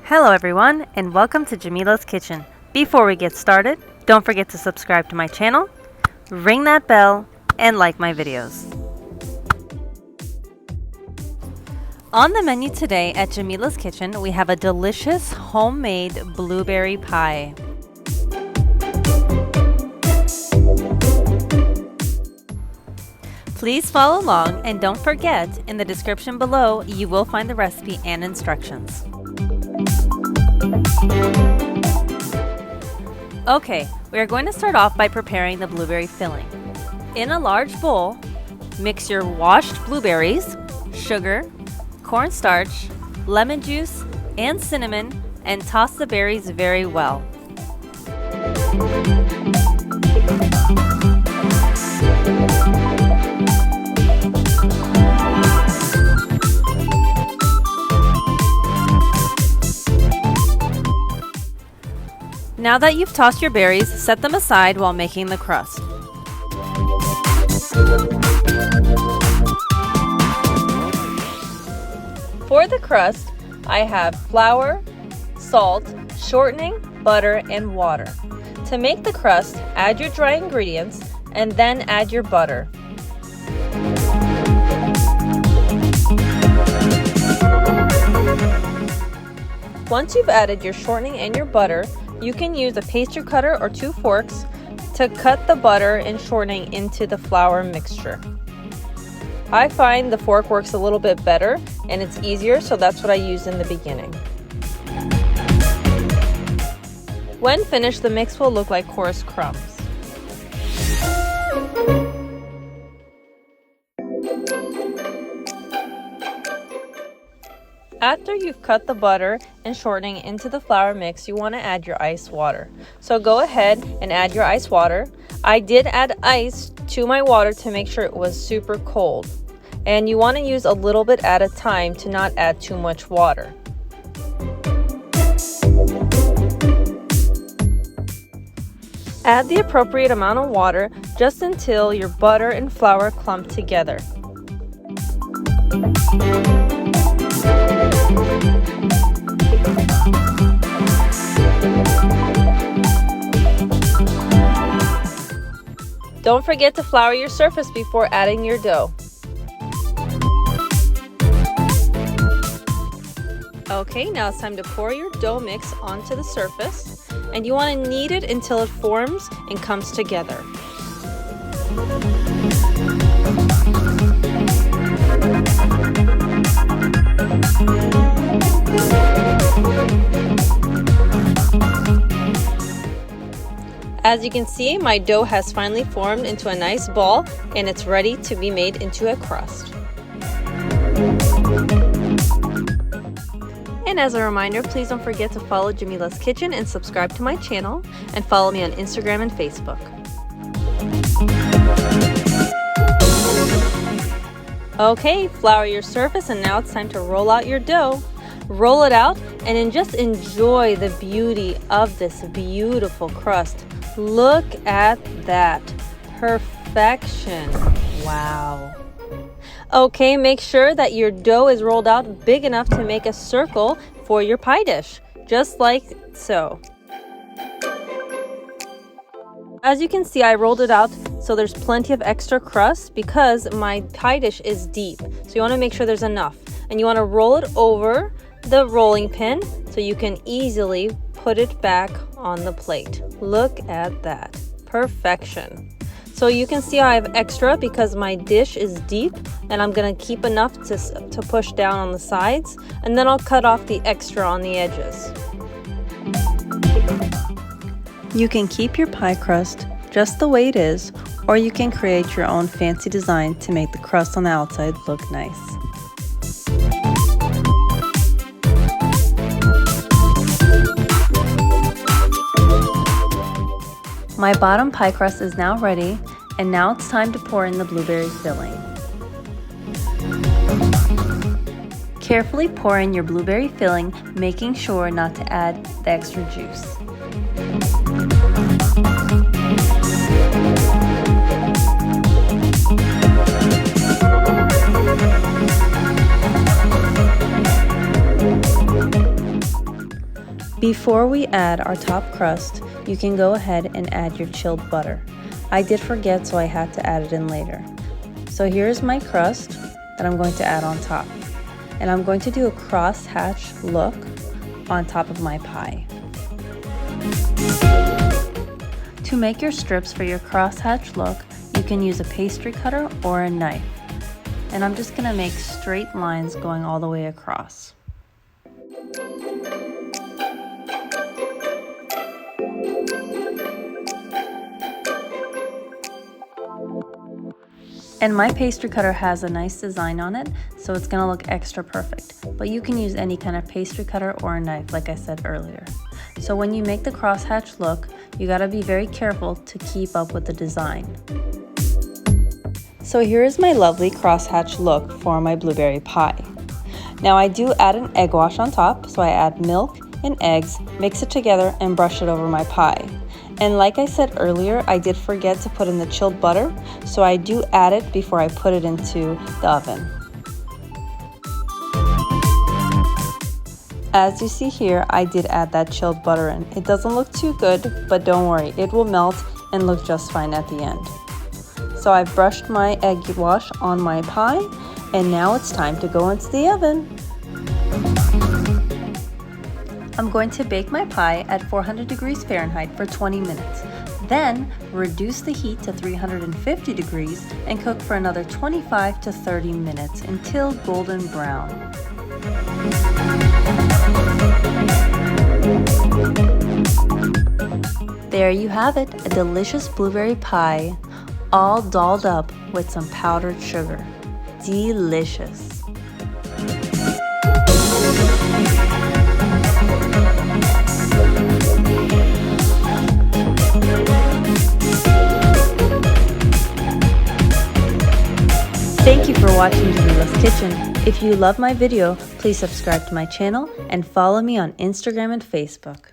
Hello everyone, and welcome to Jamila's Kitchen. Before we get started, don't forget to subscribe to my channel, ring that bell, and like my videos. On the menu today at Jamila's Kitchen, we have a delicious homemade blueberry pie. Please follow along, and don't forget, in the description below, you will find the recipe and instructions. Okay, we are going to start off by preparing the blueberry filling. In a large bowl, mix your washed blueberries, sugar, cornstarch, lemon juice, and cinnamon, and toss the berries very well. Now that you've tossed your berries, set them aside while making the crust. For the crust, I have flour, salt, shortening, butter, and water. To make the crust, add your dry ingredients and then add your butter. Once you've added your shortening and your butter, you can use a pastry cutter or 2 forks to cut the butter and shortening into the flour mixture. I find the fork works a little bit better and it's easier, so that's what I used in the beginning. When finished, the mix will look like coarse crumbs. After you've cut the butter and shortening into the flour mix, you want to add your ice water. So go ahead and add your ice water. I did add ice to my water to make sure it was super cold. And you want to use a little bit at a time to not add too much water. Add the appropriate amount of water just until your butter and flour clump together. Don't forget to flour your surface before adding your dough. Okay, now it's time to pour your dough mix onto the surface, and you want to knead it until it forms and comes together. As you can see, my dough has finally formed into a nice ball and it's ready to be made into a crust. And as a reminder, please don't forget to follow Jamila's Kitchen and subscribe to my channel, and follow me on Instagram and Facebook. Okay, flour your surface, and now it's time to roll out your dough. Roll it out and then just enjoy the beauty of this beautiful crust. Look at that. Perfection. Wow. Okay, make sure that your dough is rolled out big enough to make a circle for your pie dish, just like so. As you can see, I rolled it out so there's plenty of extra crust because my pie dish is deep. So you want to make sure there's enough. And you want to roll it over the rolling pin so you can easily put it back on the plate. Look at that. Perfection. So you can see I have extra because my dish is deep, and I'm going to keep enough to push down on the sides, and then I'll cut off the extra on the edges. You can keep your pie crust just the way it is, or you can create your own fancy design to make the crust on the outside look nice. My bottom pie crust is now ready, and now it's time to pour in the blueberry filling. Carefully pour in your blueberry filling, making sure not to add the extra juice. Before we add our top crust, you can go ahead and add your chilled butter. I did forget, so I had to add it in later. So here's my crust that I'm going to add on top. And I'm going to do a crosshatch look on top of my pie. To make your strips for your crosshatch look, you can use a pastry cutter or a knife. And I'm just going to make straight lines going all the way across. And my pastry cutter has a nice design on it, so it's going to look extra perfect. But you can use any kind of pastry cutter or a knife, like I said earlier. So when you make the crosshatch look, you got to be very careful to keep up with the design. So here is my lovely crosshatch look for my blueberry pie. Now I do add an egg wash on top, so I add milk and eggs, mix it together and brush it over my pie. And like I said earlier, I did forget to put in the chilled butter, so I do add it before I put it into the oven. As you see here, I did add that chilled butter in. It doesn't look too good, but don't worry, it will melt and look just fine at the end. So I've brushed my egg wash on my pie, and now it's time to go into the oven. I'm going to bake my pie at 400 degrees Fahrenheit for 20 minutes. Then reduce the heat to 350 degrees and cook for another 25 to 30 minutes until golden brown. There you have it, a delicious blueberry pie, all dolled up with some powdered sugar. Delicious. Thank you for watching Jamila's Kitchen. If you love my video, please subscribe to my channel and follow me on Instagram and Facebook.